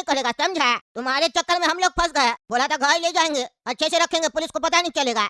करेगा, समझा? तुम्हारे चक्कर में हम लोग फंस गए। बोला था घर ले जाएंगे, अच्छे से रखेंगे, पुलिस को पता नहीं चलेगा।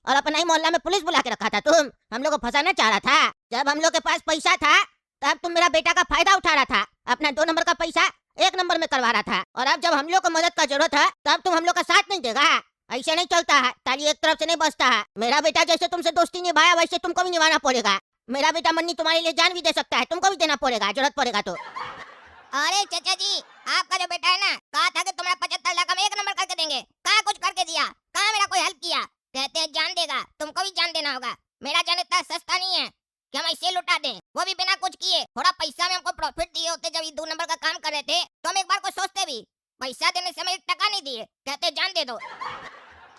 और अपना ही मोहल्ला में पुलिस बुला के रखा था तुम। हम लोग को फंसाना चाह रहा था। जब हम लोग के पास पैसा था तब तुम मेरा बेटा का फायदा उठा रहा था, अपना 2 नंबर का पैसा 1 नंबर में करवा रहा था। और अब जब हम लोग को मदद का जरूरत है तब तुम हम लोग का साथ नहीं देगा। ऐसे नहीं चलता है, ताली एक तरफ से नहीं बजता है। मेरा बेटा जैसे तुमसे दोस्ती निभाया वैसे तुमको भी निभाना पड़ेगा। मेरा बेटा मन्नी तुम्हारे लिए जान भी दे सकता है, तुमको भी देना पड़ेगा जरूरत पड़ेगा तो। अरे चाचा जी, आपका जो बेटा है ना, कहा था कि तुम्हारा 75 लाख हम 1 नंबर करके देंगे, कहाँ कुछ करके दिया, कहाँ मेरा कोई हेल्प किया। कहते हैं जान देगा, तुमको भी जान देना होगा। मेरा जान इतना सस्ता नहीं है कि हम ऐसे लुटा दें, वो भी बिना कुछ किए। थोड़ा पैसा में हमको प्रॉफिट दिए होते जब ये 2 नंबर का काम कर रहे थे तो हम एक बार को सोचते भी। पैसा देने से हमें 1 टका नहीं दिए, कहते जान दे दो।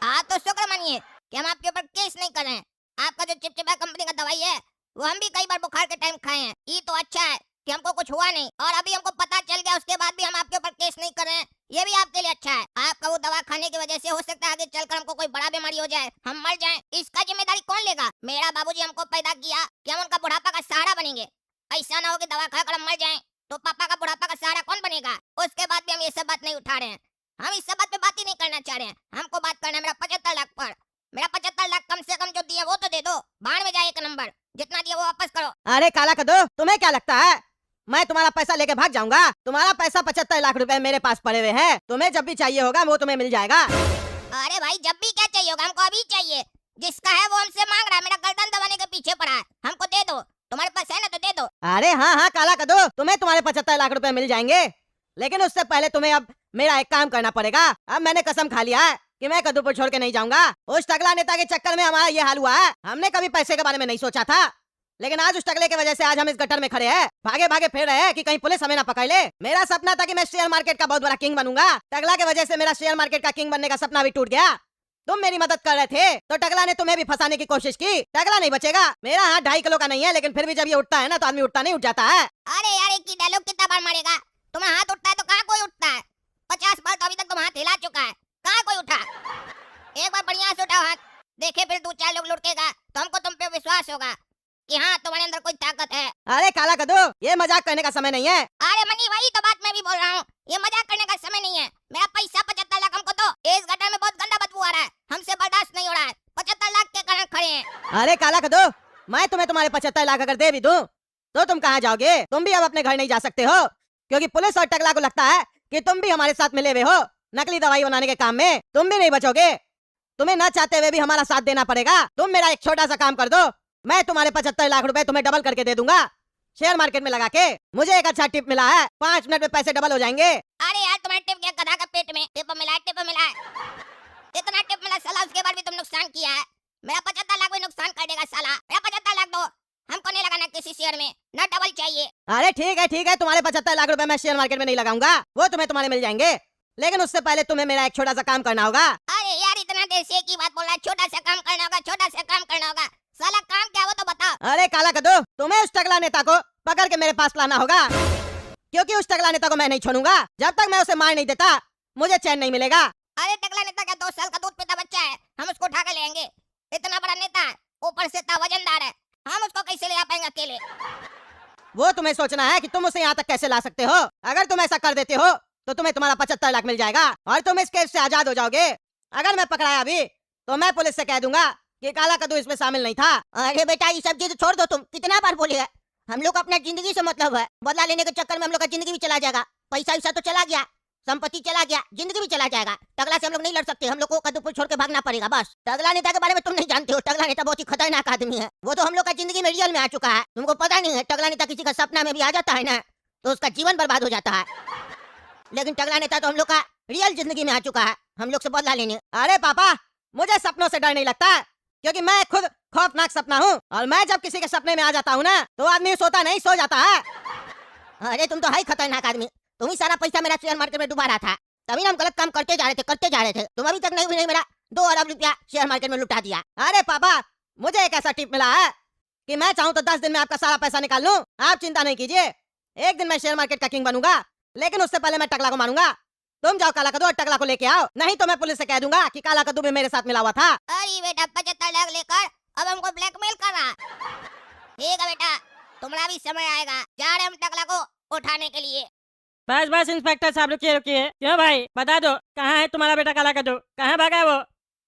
आप तो शुक्र मानिए कि हम आपके ऊपर केस नहीं कर रहे हैं। आपका जो चिपचिपा कंपनी का दवाई है वो हम भी कई बार बुखार के टाइम खाए हैं। ये तो अच्छा है कि हमको कुछ हुआ नहीं, और अभी हमको पता चल गया उसके बाद भी हम आपके ऊपर केस नहीं कर रहे हैं, ये भी आपके लिए अच्छा है। आपका वो दवा खाने की वजह से हो सकता है आगे चलकर हमको कोई बड़ा बीमारी हो जाए, हम मर जाएं, इसका जिम्मेदारी कौन लेगा? मेरा बाबूजी हमको पैदा किया कि हम उनका बुढ़ापा का सहारा बनेंगे। ऐसा ना हो कि दवा खाकर हम मर जाएं तो पापा का बुढ़ापा का सहारा कौन बनेगा? उसके बाद भी हम ये सब बात नहीं उठा रहे हैं। हम इस सब बात पे बात ही नहीं करना चाह रहे हैं। हमको बात करना है मेरा 75 लाख पर। मेरा 75 लाख कम से कम जो दिया वो तो दे दो, बाढ़ में जाए 1 नंबर। जितना दिया वो वापस करो। अरे काला कद्दू, तुम्हें क्या लगता है मैं तुम्हारा पैसा लेके भाग जाऊंगा? तुम्हारा पैसा 75 लाख रुपए मेरे पास पड़े हुए हैं, तुम्हें जब भी चाहिए होगा वो तुम्हें मिल जाएगा। अरे भाई, जब भी क्या चाहिए होगा, हमको अभी चाहिए। जिसका है वो हमसे मांग रहा है, मेरा गर्दन दबाने के पीछे पड़ा है। हमको दे दो, तुम्हारे पास है ना तो दे दो। अरे हाँ हाँ काला कद्दू, तुम्हें तुम्हारे 75 लाख रुपए मिल जाएंगे, लेकिन उससे पहले तुम्हें अब मेरा एक काम करना पड़ेगा। अब मैंने कसम खा लिया है कि मैं कद्दूपुर छोड़ के नहीं जाऊंगा। उस टकला नेता के चक्कर में हमारा ये हाल हुआ है। हमने कभी पैसे के बारे में नहीं सोचा था, लेकिन आज उस टकले की वजह से आज हम इस गटर में खड़े हैं, भागे भागे फिर रहे हैं कि कहीं पुलिस हमें ना पकड़ ले। मेरा सपना था कि मैं शेयर मार्केट का बहुत बड़ा किंग बनूंगा। टकला की वजह से मेरा शेयर मार्केट का किंग बनने का सपना भी टूट गया। तुम मेरी मदद कर रहे थे तो टकला ने तुम्हें भी फंसाने की कोशिश की। टकला नहीं बचेगा। मेरा हाथ 2.5 किलो का नहीं है, लेकिन फिर भी जब ये उठता है ना तो आदमी उठता नहीं उठ जाता है। अरे यार, एक ही डायलॉग कितना बार मारेगा? तुम्हारा हाथ उठता है तो कहाँ कोई उठता है? 50 बार तो अभी तक तुम हाथ हिला चुका है, कहाँ कोई उठा? एक बार बढ़िया से उठाओ हाथ, देखे फिर 2-4 लोग लुढ़केगा तो हमको तुम पे विश्वास होगा कि हाँ तुम्हारे अंदर कोई ताकत है। अरे काला कद्दू, ये मजाक करने का समय नहीं है। अरे मनी, वही तो बात मैं भी बोल रहा हूँ, ये मजाक करने का समय नहीं है। मेरा पैसा 75 लाख हमको दो। इस गटर में बहुत गंदा बदबू आ रहा है, हमसे बर्दाश्त नहीं हो रहा है। 75 लाख के कारण खड़े हैं। अरे काला कद्दू, मैं तुम्हें तुम्हारे 75 लाख अगर दे भी दूं तो तुम कहाँ जाओगे? तुम भी अब अपने घर नहीं जा सकते हो, क्योंकि पुलिस और टकला को लगता है कि तुम भी हमारे साथ मिले हुए हो नकली दवाई बनाने के काम में। तुम भी नहीं बचोगे, तुम्हें न चाहते हुए भी हमारा साथ देना पड़ेगा। तुम मेरा एक छोटा सा काम कर दो, मैं तुम्हारे 75 लाख रुपए तुम्हें डबल करके दे दूंगा शेयर मार्केट में लगा के। मुझे एक अच्छा टिप मिला है, 5 मिनट में पैसे डबल हो जाएंगे। अरे यार, तुम्हारे टिप क्या गधा का पेट में टिप मिला है, टिप मिला है। इतना टिप मिला साला, उसके बाद भी तुम नुकसान किया है। मेरा 75 लाख भी नुकसान कर देगा साला। मेरा 75 लाख दो, हमको नहीं लगाना किसी शेयर में, न डबल चाहिए। अरे ठीक है, तुम्हारे 75 लाख रुपए मैं शेयर मार्केट में नहीं लगाऊंगा, वो तुम्हारे मिल जाएंगे, लेकिन उससे पहले तुम्हें मेरा एक छोटा सा काम करना होगा। अरे यार, इतना देर से एक ही बात बोल रहा है, छोटा सा काम करना होगा, छोटा सा काम करना होगा। साला काम क्या वो तो बताओ। अरे काला कद्दू, तुम्हें उस टकला नेता को पकड़ के मेरे पास लाना होगा, क्योंकि उस टकला नेता को मैं नहीं छोड़ूंगा। जब तक मैं उसे मार नहीं देता मुझे चैन नहीं मिलेगा। अरे टकला नेता क्या 2 साल का दूध पीता बच्चा है? हम उसको उठा कर लेंगे। इतना बड़ा नेता है, ऊपर से इतना वजनदार है, हम उसको कैसे ले आ पाएंगे अकेले? वो तुम्हें सोचना है कि तुम उसे यहाँ तक कैसे ला सकते हो। अगर तुम ऐसा कर देते हो तो तुम्हें तुम्हारा 75 लाख मिल जाएगा और तुम इस केस से आजाद हो जाओगे। अगर मैं पकड़ाया अभी तो मैं पुलिस से कह दूंगा कि काला कद्दू इसमें शामिल नहीं था। अरे बेटा, ये सब चीज छोड़ दो, तुम कितना बार बोलेगा? हम लोग को अपना जिंदगी से मतलब है, बदला लेने के चक्कर में हम लोग का जिंदगी भी चला जाएगा। पैसा वैसा तो चला गया, संपत्ति चला गया, जिंदगी भी चला जाएगा। टगला से हम लोग नहीं लड़ सकते, हम लोग को कद्दूपुर छोड़ के भागना पड़ेगा बस। टगला नेता के बारे में तुम नहीं जानते हो, टगला नेता बहुत ही खतरनाक आदमी है। वो तो हम लोग का जिंदगी में रियल में आ चुका है, तुमको पता नहीं है। टगला नेता किसी का सपना में भी आ जाता है ना तो उसका जीवन बर्बाद हो जाता है, लेकिन टगला नेता तो हम लोग का रियल जिंदगी में आ चुका है, हम लोग से बदला लेने। अरे पापा, मुझे सपनों से डर नहीं लगता, क्योंकि मैं खुद खौफनाक सपना हूँ, और मैं जब किसी के सपने में आ जाता हूँ ना तो आदमी सोता नहीं सो जाता है। अरे तुम तो है खतरनाक आदमी, तुम ही सारा पैसा मेरा शेयर मार्केट में डुबा रहा था, तभी ना हम गलत काम करते जा रहे थे। तुम अभी तक नहीं मेरा 2 अरब रुपया शेयर मार्केट में लुटा दिया। अरे पापा, मुझे एक ऐसा टिप मिला है कि मैं चाहूँ तो 10 दिन में आपका सारा पैसा निकाल लूँ। आप चिंता नहीं कीजिए, एक दिन मैं शेयर मार्केट का किंग बनूंगा, लेकिन उससे पहले मैं टकला को मारूंगा। तुम जाओ काला कद्दू और टकला को लेके आओ, नहीं तो मैं पुलिस से कह दूंगा कि काला कद्दू भी मेरे साथ मिला हुआ था। अरे बेटा, 75 लाख लेकर अब हमको ब्लैकमेल कर रहा। ठीक है बेटा, तुम्हारा भी समय आएगा, जा रहे हम टकला को उठाने के लिए। बस बस इंस्पेक्टर साहब रुकिए रुकिए। क्यों भाई बता दो, कहाँ है तुम्हारा बेटा काला कद्दू? कहाँ भागा है वो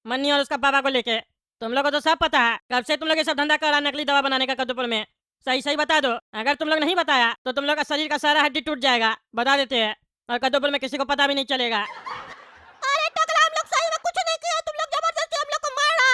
मन्नी और उसका पापा को लेके? तुम लोग को तो सब पता है, कब से तुम लोग ये सब धंधा कर रहा है नकली दवा बनाने का कद्दूपुर में। सही सही बता दो, अगर तुम लोग नहीं बताया तो तुम लोग का शरीर का सारा हड्डी टूट जाएगा, बता देते हैं। और कद्दूपुर में किसी को पता भी नहीं चलेगा। अरे टकला, हम लोग सही में कुछ नहीं किया, तुम लोग जबरदस्ती हम लोग को मारा।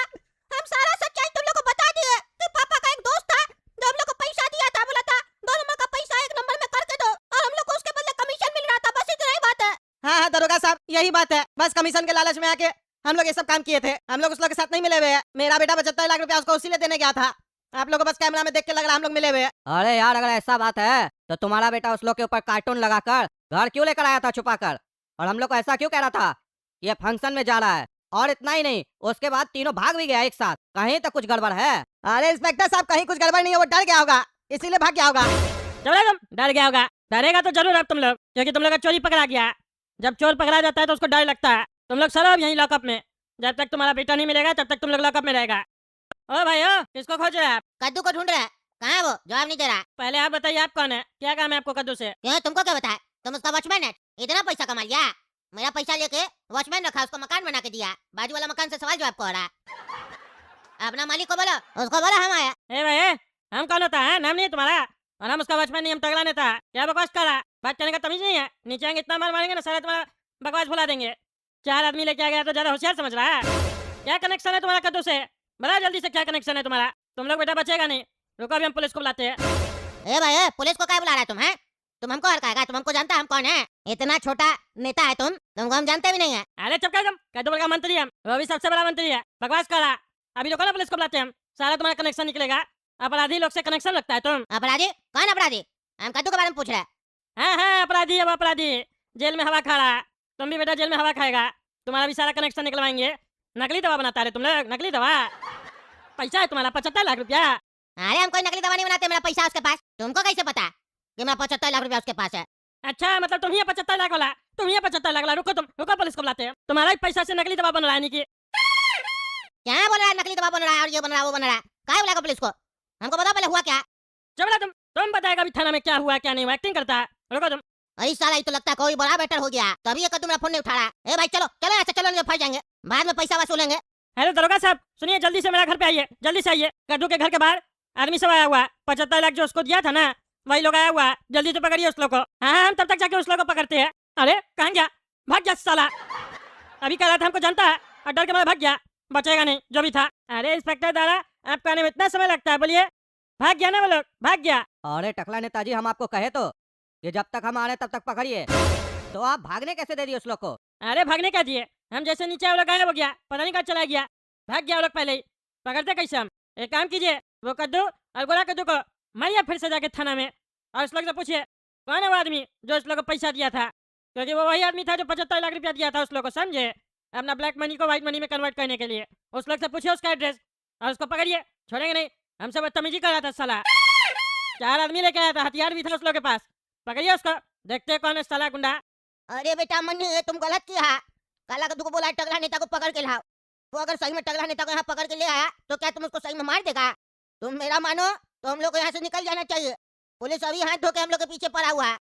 हम सारा सच्चाई तुम लोग को बता दिए कि पापा का एक दोस्त था जो हम लोग को पैसा दिया था, बोला था 2 नंबर का पैसा 1 नंबर में करके दो, और हम लोग को उसके बदले कमीशन मिल रहा था। बस इतना ही बात है। हाँ हाँ दरोगा साहब, यही बात है। बस कमीशन के लालच में आके हम लोग ये सब काम किए थे। हम लोग उस लोग के साथ नहीं मिले हुए हैं। मेरा बेटा 75 लाख रुपया उसको उसी लेने गया था। आप लोग को बस कैमरा में देख के लग रहा हम लोग मिले हुए हैं। अरे यार, अगर ऐसा बात है तो तुम्हारा बेटा उस लोग के ऊपर कार्टून लगाकर घर क्यों लेकर आया था छुपा कर? और हम लोग को ऐसा क्यों कह रहा था ये फंक्शन में जा रहा है? और इतना ही नहीं, उसके बाद तीनों भाग भी गया एक साथ। कहीं तो कुछ गड़बड़ है। अरे इंस्पेक्टर साहब, कहीं कुछ गड़बड़ नहीं है, वो डर गया होगा, इसीलिए भाग गया होगा। चलो तुम डर गया होगा, डरेगा तो जरूर अब तुम लोग, क्योंकि तुम लोग का चोरी पकड़ा गया। जब चोर पकड़ा जाता है तो उसको डर लगता है। तुम लोग सर अब यहीं लॉकअप में, जब तक तुम्हारा बेटा नहीं मिलेगा तब तक तुम लोग लॉकअप में रहेगा। ओ भाई ओ, किसको खोज रहे हैं आप? कद्दू को ढूंढ रहा है। कहाँ है वो? जवाब नहीं दे रहा। पहले आप बताइए आप कौन है, क्या काम है आपको कद्दू से? क्यों, तुमको क्या बताया? तुम उसका वॉचमैन है, इतना पैसा कमा लिया। मेरा पैसा लेके वॉचमैन रखा, उसको मकान बना के दिया। बाजू वाला मकान से सवाल जवाब को हो रहा है। अपना मालिक को बोलो, उसको बोलो हम आया। ए भाई ए, हम कौन होता है? नाम नहीं है तुम्हारा? और हम उसका वॉचमैन नहीं, हम तगड़ा नेता है। क्या बकवास कर रहा है? बात करने का तमीज नहीं है? नीचे आएंगे इतना मार मारेंगे ना, सारा तुम्हारा बकवास भुला देंगे। 4 आदमी लेके आ गया तो ज्यादा होशियार समझ रहा है? क्या कनेक्शन है तुम्हारा कद्दू से? बता जल्दी से, क्या कनेक्शन है तुम्हारा? तुम लोग बेटा बचेगा नहीं। रुको अभी हम पुलिस को बुलाते हैं। ए भाई ए, पुलिस को क्या बुला रहा है तुम? हैं, तुम हमको हड़काएगा? तुम हमको जानता है हम कौन है? इतना छोटा नेता है तुम, तुमको हम जानते भी नहीं है। अरे चुप कर तुम, कद्दूपुर का मंत्री है, वो भी सबसे बड़ा मंत्री है। बकवास कर रहा। अभी रुको ना, पुलिस को बुलाते हैं हम, सारा तुम्हारा कनेक्शन निकलेगा। अपराधी लोग से कनेक्शन रखता है तुम। अपराधी? कौन अपराधी? हम कद्दू के बारे में पूछ रहे हैं। हाँ हाँ अपराधी है वो, अपराधी जेल में हवा खा रहा है। तुम भी बेटा जेल में हवा खाएगा, तुम्हारा भी सारा कनेक्शन निकलवाएंगे। नकली दवा बनाता है तुम लोग, नकली दवा। पैसा है तुम्हारा 75 लाख रुपया। अरे हम कोई नकली दवा नहीं बनाते, मेरा पैसा है उसके पास। तुमको कैसे पता कि मेरा 75 लाख रुपया उसके पास है? अच्छा मतलब तुम ही है 75 लाख वाला, तुम ही है 75 लाख वाला। रुको तुम, रुको पुलिस को बुलाते हैं। तुम्हारा ही पैसा से नकली दवा बन रहा है नहीं? क्या बोल रहा है? नकली दवा बन रहा है और ये बन रहा है वो बन रहा है। क्या बुलाएगा पुलिस को? हमको बताओ पहले हुआ क्या। चलो तुम बताएगा अभी थाना में क्या हुआ क्या नहीं हुआ, एक्टिंग करता है। रुको तुम। अरे साला, ये तो लगता है कोई बड़ा बेटर हो गया, तभी ये कद्दू मेरा फोन नहीं उठा रहा है। ए भाई चलो चलो ऐसे, चलो नहीं तो फंस जाएंगे, बाद में पैसा वसूलेंगे। हेलो दरोगा साहब, सुनिए जल्दी से मेरा घर पे आइए, जल्दी से आइए। कद्दू के घर के बाहर आदमी सब आया हुआ है। 75 लाख जो उसको दिया था ना, वही लोग आया हुआ है। जल्दी से पकड़िए उस लोग को। हाँ हाँ, हम तब तक जाके उस लोग को पकड़ते हैं। अरे कहाँ गया? भाग गया साला। अभी कह रहा था हमको जानता है और डर के मारे भाग गया। बचेगा नहीं जो भी था। अरे इंस्पेक्टर दादा, आपको आने में इतना समय लगता है? बोलिए, भाग गया ना वो लोग, भाग गया। अरे टकला नेताजी, हम आपको कहे तो ये जब तक हम आ रहे तब तक पकड़िए, तो आप भागने कैसे दे दिए उस लोग को? अरे भागने क्या दिए, हम जैसे नीचे वो लोग गायब हो गया, पता नहीं कहाँ चला गया। भाग गया वो लोग पहले ही, पकड़ते कैसे हम? एक काम कीजिए, वो कद्दू और गोरा कद्दू को मारिए फिर से जाके थाना में, और उस लोग से पूछिए कौन है वो आदमी जो उस लोग को पैसा दिया था, क्योंकि वो वही आदमी था जो 75 लाख रुपया दिया था उस लोग को, समझे? अपना ब्लैक मनी को व्हाइट मनी में कन्वर्ट करने के लिए। उस लोग से पूछिए उसका एड्रेस और उसको पकड़िए, छोड़ेंगे नहीं। हमसे बदतमीजी कर रहा था साला, 4 आदमी लेके आया था, हथियार भी था उस लोग के पास। पकड़िए उसको, देखते हैं कौन है साला गुंडा। अरे बेटा मन्नी, तुम गलत किया। काला कद्दू को बोला है टगला नेता को पकड़ के लाओ। वो अगर सही में टगला नेता को यहाँ पकड़ के ले आया तो क्या तुम उसको सही में मार देगा? तुम मेरा मानो तो हम लोग को यहाँ से निकल जाना चाहिए। पुलिस अभी हाथ धो के हम लोग के पीछे पड़ा हुआ है।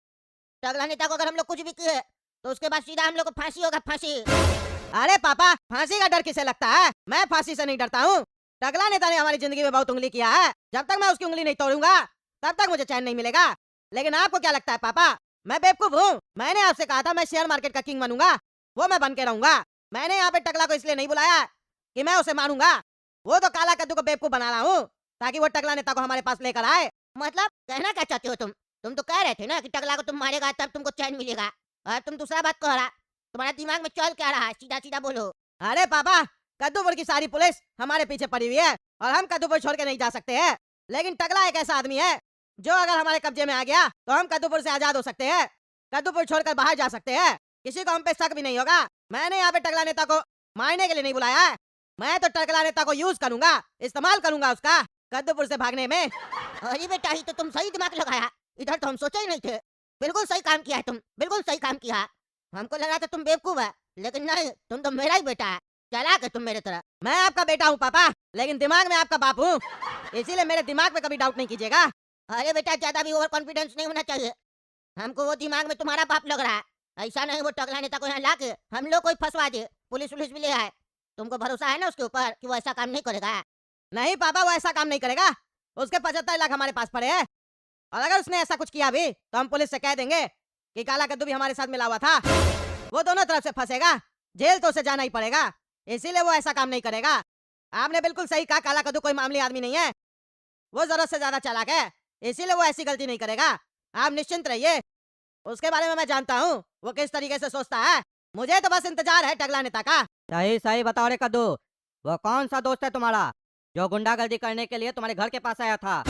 टगला नेता को अगर हम लोग कुछ भी किए तो उसके बाद सीधा हम लोग को फांसी होगा, फांसी। अरे पापा, फांसी का डर किसे लगता है? मैं फांसी से नहीं डरता हूँ। टगला नेता ने हमारी जिंदगी में बहुत उंगली किया है। जब तक मैं उसकी उंगली नहीं तोड़ूंगा तब तक मुझे चैन नहीं मिलेगा। लेकिन आपको क्या लगता है पापा, मैं बेवकूफ हूँ? मैंने आपसे कहा था मैं शेयर मार्केट का किंग बनूंगा, वो मैं बन के रहूंगा। मैंने यहाँ पे टकला को इसलिए नहीं बुलाया कि मैं उसे मारूंगा। वो तो काला कद्दू को बेवकूफ बना रहा हूँ ताकि वो टकला नेता को हमारे पास लेकर आए। मतलब कहना क्या चाहते हो तुम? तुम तो कह रहे थे ना कि टकला को तुम मारेगा तब तुमको चैन मिलेगा, और तुम दूसरा बात कह रहा। तुम्हारा दिमाग में चल क्या रहा है? सीधा सीधा बोलो। अरे पापा, कद्दूपुर की सारी पुलिस हमारे पीछे पड़ी हुई है और हम कद्दूपुर छोड़ के नहीं जा सकते हैं। लेकिन टकला एक ऐसा आदमी है जो अगर हमारे कब्जे में आ गया तो हम कद्दूपुर से आजाद हो सकते हैं, कद्दूपुर छोड़कर बाहर जा सकते हैं। किसी को हम पे शक भी नहीं होगा। मैंने यहाँ पे टकला नेता को मारने के लिए नहीं बुलाया है। मैं तो टकला नेता को यूज करूंगा, इस्तेमाल करूंगा उसका कद्दूपुर से भागने में। अरे बेटा, ही तो तुम सही दिमाग लगाया, इधर तो हम सोचे ही नहीं थे। बिल्कुल सही काम किया है तुम, बिल्कुल सही काम किया। हमको लगा था तुम बेवकूफ है, लेकिन नहीं, तुम तो मेरा ही बेटा है। चला के तुम मेरे तरह। मैं आपका बेटा हूँ पापा, लेकिन दिमाग में आपका बाप हूँ, इसीलिए मेरे दिमाग पे कभी डाउट नहीं कीजिएगा। अरे बेटा, ज्यादा भी ओवर कॉन्फिडेंस नहीं होना चाहिए। हमको वो दिमाग में तुम्हारा बाप लग रहा है। ऐसा नहीं वो टकला नेता को यहाँ ला के हम लोग को ही फंसवा दे, पुलिस पुलिस भी ले आए। तुमको भरोसा है ना उसके ऊपर कि वो ऐसा काम नहीं करेगा? नहीं पापा, वो ऐसा काम नहीं करेगा। उसके 75 लाख हमारे पास पड़े हैं, और अगर उसने ऐसा कुछ किया भी तो हम पुलिस से कह देंगे कि काला कद्दू भी हमारे साथ मिला हुआ था। वो दोनों तरफ से फंसेगा, जेल तो उसे जाना ही पड़ेगा, इसीलिए वो ऐसा काम नहीं करेगा। आपने बिल्कुल सही कहा, काला कद्दू कोई मामूली आदमी नहीं है, वो जरूरत से ज्यादा चालाक है, इसीलिए वो ऐसी गलती नहीं करेगा। आप निश्चिंत रहिए, उसके बारे में मैं जानता हूँ वो किस तरीके से सोचता है। मुझे तो बस इंतजार है टकला नेता का। सही सही बताओ रे कद्दू, वो कौन सा दोस्त है तुम्हारा जो गुंडागर्दी करने के लिए तुम्हारे घर के पास आया था?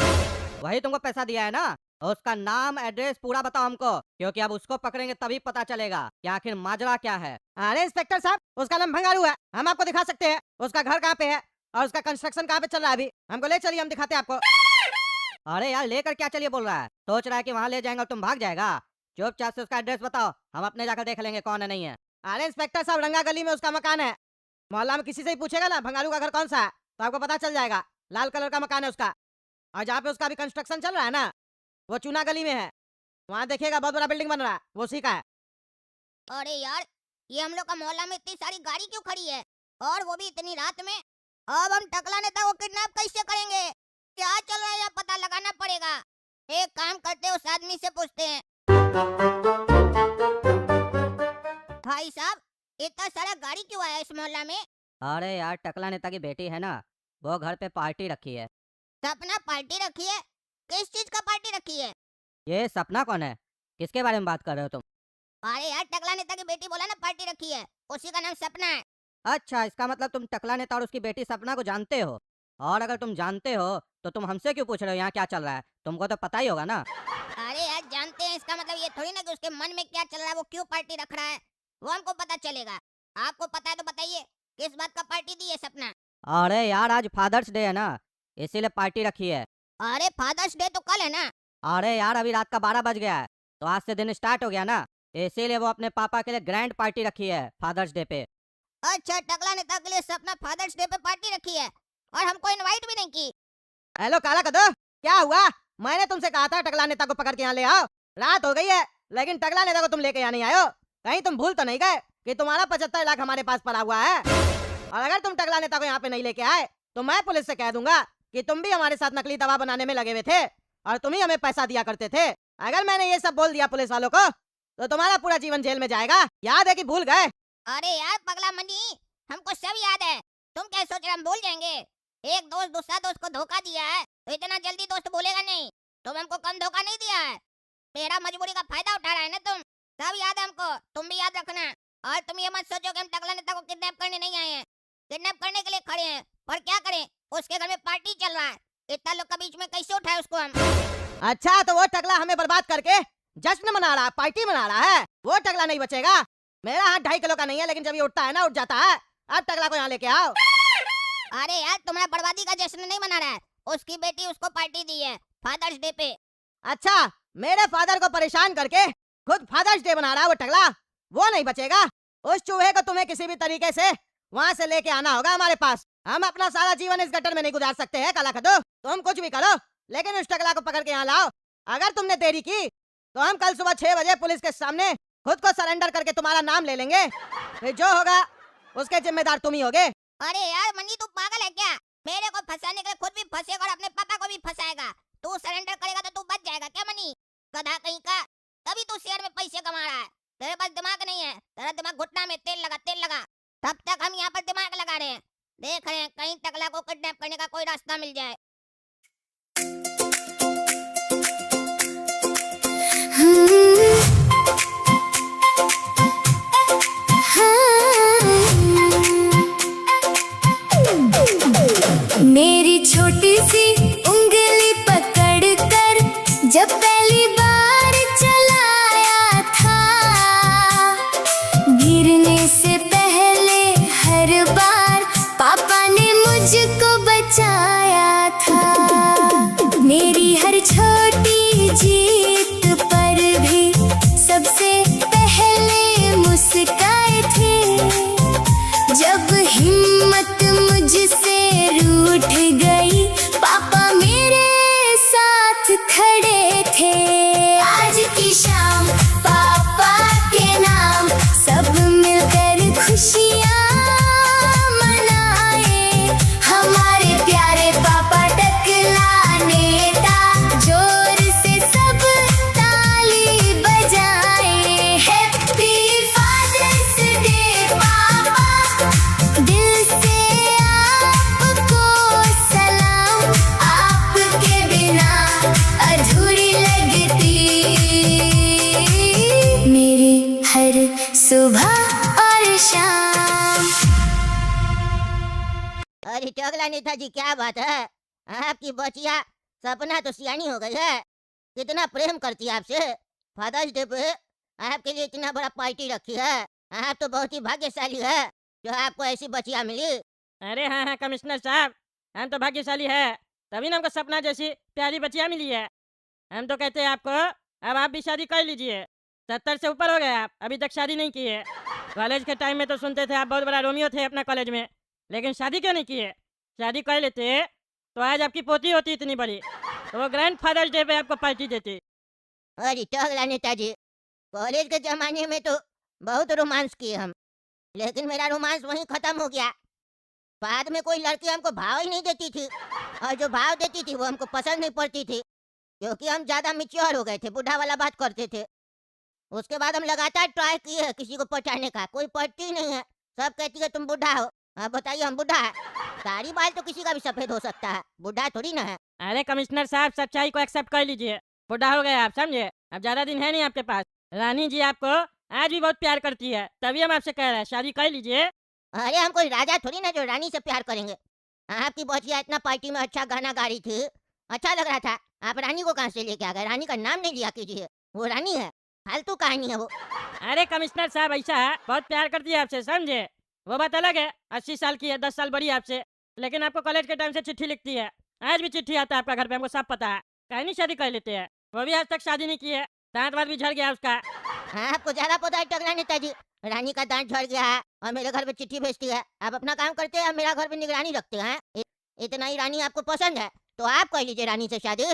वही तुमको पैसा दिया है ना? उसका नाम एड्रेस पूरा बताओ हमको, क्योंकि अब उसको पकड़ेंगे तभी पता चलेगा कि आखिर माजरा क्या है। अरे इंस्पेक्टर साहब, उसका नाम भंगारू है, हम आपको दिखा सकते हैं। उसका घर कहाँ पे है और उसका कंस्ट्रक्शन कहाँ पे चल रहा है, अभी हमको ले चलिए, हम दिखाते हैं आपको। अरे यार लेकर क्या चलिए बोल रहा है? सोच रहा है कि वहाँ ले जाएंगे और तुम भाग जाएगा? चुपचाप से उसका एड्रेस बताओ, हम अपने जाकर देख लेंगे कौन है नहीं है। अरे इंस्पेक्टर साहब, रंगा गली में उसका मकान है। मोहल्ला में किसी से ही पूछेगा ना भंगारू का घर कौन सा है तो आपको पता चल जाएगा। लाल कलर का मकान है उसका, और जहाँ पे उसका अभी कंस्ट्रक्शन चल रहा है ना, वो चूना गली में है। वहाँ देखिएगा बहुत बड़ा बिल्डिंग बन रहा है, वो उसी का है। अरे यार, ये हम लोग का मोहल्ला में इतनी सारी गाड़ी क्यों खड़ी है, और वो भी इतनी रात में? अब हम टकला नेता को किडनैप कैसे करेंगे? क्या चल रहा है यह पता लगाना पड़ेगा। एक काम करते, उस आदमी से पूछते हैं। भाई साहब, इतना सारा गाड़ी क्यों आया इस मोहल्ला में? अरे यार टकला नेता की बेटी है ना, वो घर पे पार्टी रखी है। सपना पार्टी रखी है? किस चीज का पार्टी रखी है? ये सपना कौन है? किसके बारे में बात कर रहे हो तुम? अरे यार, टकला नेता की बेटी बोला ना पार्टी रखी है, उसी का नाम सपना है। अच्छा, इसका मतलब तुम टकला नेता और उसकी बेटी सपना को जानते हो? और अगर तुम जानते हो तो तुम हमसे क्यों पूछ रहे हो यहाँ क्या चल रहा है? तुमको तो पता ही होगा ना। अरे यार, जानते हैं इसका मतलब ये थोड़ी ना कि उसके मन में क्या चल रहा है, वो क्यों पार्टी रख रहा है, वो हमको पता चलेगा। आपको पता है तो बताइए, किस बात का पार्टी दी है सपना? अरे यार आज फादर्स डे है ना, इसीलिए पार्टी रखी है। अरे फादर्स डे तो कल है ना। अरे यार अभी रात का 12 बज गया है, तो आज से दिन स्टार्ट हो गया ना, इसीलिए वो अपने पापा के लिए ग्रैंड पार्टी रखी है फादर्स डे पे। अच्छा, टकला नेता के लिए सपना फादर्स डे पे पार्टी रखी है, और हमको इनवाइट भी नहीं की। हेलो काला कद्दू, क्या हुआ? मैंने तुमसे कहा था टकला नेता को पकड़ के यहाँ ले आओ। रात हो गई है, लेकिन टकला नेता को तुम लेके यहाँ नहीं आयो। कहीं तुम भूल तो नहीं गए कि तुम्हारा 75 लाख हमारे पास पड़ा हुआ है? और अगर तुम टकला नेता को यहाँ पे नहीं लेके आए तो मैं पुलिस से कह दूंगा कि तुम भी हमारे साथ नकली दवा बनाने में लगे हुए थे और तुम ही हमें पैसा दिया करते थे। अगर मैंने ये सब बोल दिया पुलिस वालों को तो तुम्हारा पूरा जीवन जेल में जाएगा। याद है कि भूल गए? अरे यार पगला मनी, हमको सब याद है। तुम क्या सोच रहे हम भूल जाएंगे? एक दोस्त दूसरा दोस्त को धोखा दिया है तो इतना जल्दी दोस्त बोलेगा नहीं। तुम हमको कम धोखा नहीं दिया है, मेरा मजबूरी का फायदा उठा रहा है ना तुम। सब याद है हमको, तुम भी याद रखना। और तुम ये मत सोचो कि हम टकला नेता को किडनैप करने नहीं आए हैं। किडनैप करने के लिए खड़े हैं, पर क्या करें, उसके घर में पार्टी चल रहा है, इतना लोग के बीच में कैसे उठाए उसको हम? अच्छा, तो वो टकला हमें बर्बाद करके जश्न मना रहा, पार्टी मना रहा है। वो टकला नहीं बचेगा। मेरा हाथ 2.5 किलो का नहीं है, लेकिन जब ये उठता है ना, उठ जाता है। अब टकला को यहाँ लेके आओ। अरे यार, तुम्हारा बर्बादी का जश्न नहीं मना रहा है, उसकी बेटी उसको पार्टी दी है फादर्स डे पे। अच्छा, मेरे फादर को परेशान करके खुद फादर्स डे बना रहा है वो टकला। वो नहीं बचेगा। उस चूहे को तुम्हें किसी भी तरीके से वहाँ से लेके आना होगा हमारे पास। हम अपना सारा जीवन इस गटर में नहीं गुजार सकते हैं काला कद्दू। तुम कुछ भी करो, लेकिन उस टकला को पकड़ के यहाँ लाओ। अगर तुमने देरी की तो हम कल सुबह 6 बजे पुलिस के सामने खुद को सरेंडर करके तुम्हारा नाम ले लेंगे। फिर जो होगा उसके जिम्मेदार तुम ही होगे। अरे यार मनी, तू पागल है क्या? मेरे को फंसाने के लिए खुद भी फंसेगा और अपने पापा को भी फंसाएगा। तू सरेंडर करेगा तो तू बच जाएगा क्या मनी? गधा कहीं का। तभी तू शेयर में पैसे कमा रहा है। तेरे पास दिमाग नहीं है, तेरा दिमाग घुटना में तेल लगा, तेल लगा। तब तक हम यहाँ पर दिमाग लगा रहे हैं, देख रहे हैं कहीं टकला को किडनैप करने का कोई रास्ता मिल जाए। मेरी छोटी सी उंगली पकड़ कर जब पहली बार चलाया था, गिरने से पहले हर बार पापा ने मुझको बचाया था। अरे टकला नेताजी क्या बात है, आपकी बचिया सपना तो सियानी हो गई है। कितना प्रेम करती है आपसे। फादर्स डे पे आपके लिए इतना बड़ा पार्टी रखी है। आप तो बहुत ही भाग्यशाली है जो आपको ऐसी बचिया मिली। अरे हाँ हाँ कमिश्नर साहब, हम तो भाग्यशाली है, तभी ना हमको सपना जैसी प्यारी बचिया मिली है। हम तो कहते हैं आपको, अब आप भी शादी कर लीजिए। 70 से ऊपर हो गए आप, अभी तक शादी नहीं की है। कॉलेज के टाइम में तो सुनते थे आप बहुत बड़ा रोमियो थे अपना कॉलेज में, लेकिन शादी क्यों नहीं की है? शादी कर लेते तो आज आपकी पोती होती इतनी बड़ी, तो वो ग्रैंड फादर्स डे पे आपको पार्टी देती। अरे टकला नेताजी, कॉलेज के जमाने में तो बहुत रोमांस किए हम, लेकिन मेरा रोमांस वहीं खत्म हो गया। बाद में कोई लड़की हमको भाव ही नहीं देती थी, और जो भाव देती थी वो हमको पसंद नहीं पड़ती थी, क्योंकि हम ज्यादा मिच्योर हो गए थे, बुढ़ा वाला बात करते थे। उसके बाद हम लगातार ट्राई किए हैं किसी को पटाने का, कोई पटती ही नहीं है। सब कहती है तुम बुढ़ा हो। आप बताइए, हम बुढ़ा है? दाढ़ी बाल तो किसी का भी सफेद हो सकता है, बुढ़ा थोड़ी ना है। अरे कमिश्नर साहब, सच्चाई को एक्सेप्ट कर लीजिए। बुढ़ा हो गए आप, समझे? अब ज्यादा दिन है नहीं आपके पास। रानी जी आपको आज भी बहुत प्यार करती है, तभी हम आपसे कह रहे हैं शादी कर लीजिए। अरे हम कोई राजा थोड़ी ना जो रानी से प्यार करेंगे। आपकी बचिया इतना पार्टी में अच्छा गाना गा रही थी, अच्छा लग रहा था। आप रानी को कहाँ से लेके आ गए? रानी का नाम नहीं लिया कीजिए, वो रानी है, फालतू कहानी है वो। अरे कमिश्नर साहब, ऐसा है, बहुत प्यार करती है आपसे, समझे? वो बात अलग है, 80 साल की है, 10 साल बड़ी है आपसे, लेकिन आपको कॉलेज के टाइम से चिट्ठी लिखती है। आज भी चिट्ठी आता है आपका घर पे, हमको सब पता है। कहीं नहीं शादी कर लेते हैं, वो भी आज तक शादी नहीं की है। दांत वात भी झड़ गया उसका। आपको ज्यादा पता है टकला नेताजी। रानी का दांत झड़ गया है और मेरे घर पे चिट्ठी भेजती है। आप अपना काम करते हैं, मेरा घर पे निगरानी रखते हैं। इतना ही रानी आपको पसंद है तो आप कर लीजिए रानी से शादी।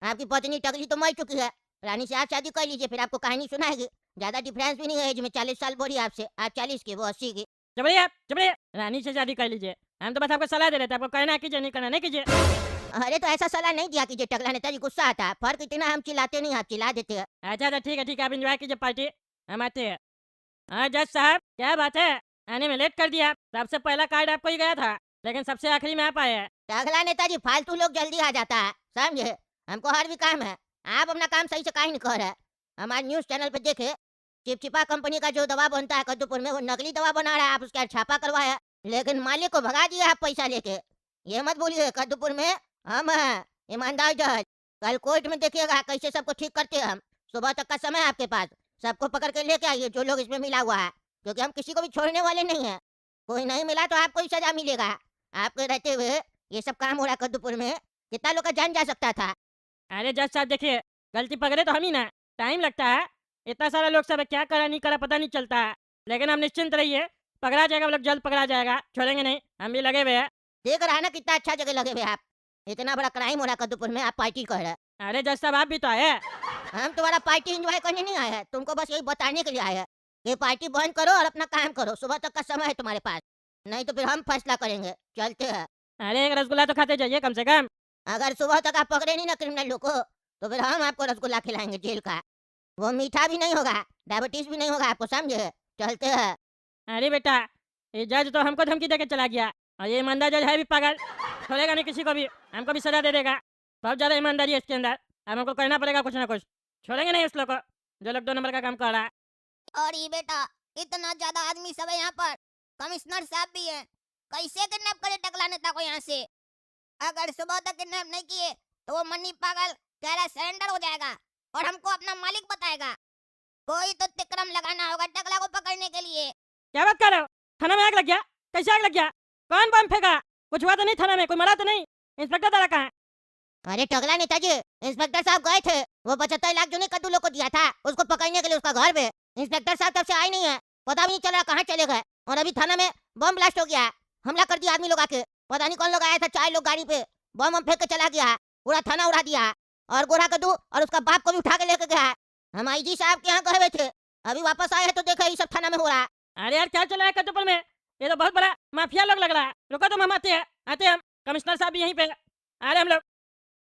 आपकी पत्नी टकली तो मर चुकी है, रानी से आप शादी कर लीजिए, फिर आपको कहानी सुनाएगी। ज्यादा डिफरेंस भी नहीं है एज में, 40 साल बड़ी है आपसे। आप 40 की, वो 80 की। जबरिया आप, जबरिया, रानी से शादी कर लीजिए। हम तो बस आपको सलाह दे रहे थे, आपको करना कीजिए, नहीं करना नहीं कीजिए। अरे तो ऐसा सलाह नहीं दिया कीजिए टकला नेताजी, गुस्सा आता है। फर्क इतना, हम चिल्लाते नहीं, आप चिल्ला देते हैं। अच्छा अच्छा, ठीक है ठीक है, आप एंजॉय कीजिए पार्टी, हम आते हैं। हाँ जज साहब, क्या बात है, आने में लेट कर दिया। सबसे पहला कार्ड आपको ही गया था, लेकिन सबसे आखिरी में आप आए हैं। टकला नेताजी, फालतू लोग जल्दी आ जाता है, समझे? हमको और भी काम है। आप अपना काम सही से काहे नहीं कर रहे? हमारे न्यूज चैनल पे देखे, चिपचिपा कंपनी का जो दवा बनता है कद्दूपुर में, वो नकली दवा बना रहा है। आप उसका छापा करवाया, लेकिन मालिक को भगा दिया आप पैसा लेके। ये मत बोलिए, कद्दूपुर में हम हैं ईमानदार जज। कल कोर्ट में देखिएगा कैसे सबको ठीक करते हैं हम। सुबह तक का समय है आपके पास, सबको पकड़ के लेके आइए जो लोग इसमें मिला हुआ है, क्योंकि हम किसी को भी छोड़ने वाले नहीं हैं। कोई नहीं मिला तो आपको ही सजा मिलेगा। आपके रहते हुए ये सब काम हो रहा है कद्दूपुर में, कितना लोग का जान जा सकता था। अरे जज साहब देखिए, गलती पकड़े तो हम ही ना, टाइम लगता है। इतना सारा लोग सब है, क्या करा नहीं करा पता नहीं चलता है, लेकिन हम निश्चिंत रहिए, पकड़ा जाएगा, वो लोग जल्द पकड़ा जाएगा, छोड़ेंगे नहीं, हम भी लगे हुए हैं। देख रहा है ना कितना अच्छा जगह लगे हुए आप। इतना बड़ा क्राइम हो रहा है कद्दूपुर में, आप पार्टी कर रहे हैं। अरे जज साहब, आप भी तो आए हैं। हम तुम्हारा पार्टी एंजॉय करने नहीं आए हैं, तुमको बस यही बताने के लिए आए हैं कि पार्टी बंद करो और अपना काम करो। सुबह तक का समय है तुम्हारे पास, नहीं तो फिर हम फैसला करेंगे। चलते हैं। अरे एक रसगुल्ला तो खाते जाइए कम से कम। अगर सुबह तक आप पकड़े नहीं ना क्रिमिनल लोग को, तो फिर हम आपको रसगुल्ला खिलाएंगे जेल का। वो मीठा भी नहीं होगा, डायबिटीज भी नहीं होगा आपको, समझे? चलते हैं। अरे बेटा, ये जज तो हमको धमकी देके चला गया, और ये ईमानदार जज है भी पागल, छोड़ेगा नहीं किसी को भी, हमको भी सजा दे देगा। बहुत ज्यादा ईमानदारी है इसके अंदर, अब हमको करना पड़ेगा कुछ ना कुछ। छोड़ेंगे नहीं उस लोग को जो लोग 2 नंबर का काम कर रहा है। और ये बेटा, इतना ज्यादा आदमी सब है यहाँ पर, कमिश्नर साहब भी हैं, कैसे किडनैप करे टकला नेता को यहाँ से? अगर सुबह तक किडनैप नहीं किए तो वो मनी पागल कह रहा सरेंडर हो जाएगा और हमको अपना मालिक बताएगा। कोई तो तिक्रम लगाना होगा टकला को पकड़ने के लिए। क्या बात कर रहे हो? थाना में आग लग गया? कैसे आग लग गया? कौन बम फेंका? कुछ हुआ तो नहीं थाना में? कोई मरा तो नहीं? इंस्पेक्टर दादा कहाँ है? अरे टकला नेताजी, इंस्पेक्टर साहब गए थे, वो 75 लाख जो ने कद्दू लोग को दिया था उसको पकड़ने के लिए उसका घर पे। इंस्पेक्टर साहब तब से आए नहीं है, पता भी नहीं चल रहा कहाँ चले गए। और अभी थाना में बम ब्लास्ट हो गया है, हमला कर दिया आदमी लोग आके। पता नहीं कौन लोग आया था, 4 लोग गाड़ी पे बम फेंक के चला गया, पूरा थाना उड़ा दिया। और गोरा कद्दू और उसका बाप को भी उठा के लेके गया। हम आईजी साहब के यहाँ गए हुए थे, अभी वापस आए हैं तो देखा ये सब थाना में हो रहा है। अरे यार क्या चल रहा है कद्दूपुर में? ये तो बहुत बड़ा माफिया लोग लग रहा है। रुको तुम, हम आते हैं हम। कमिश्नर साहब भी यहीं पे आ रहे हम लोग।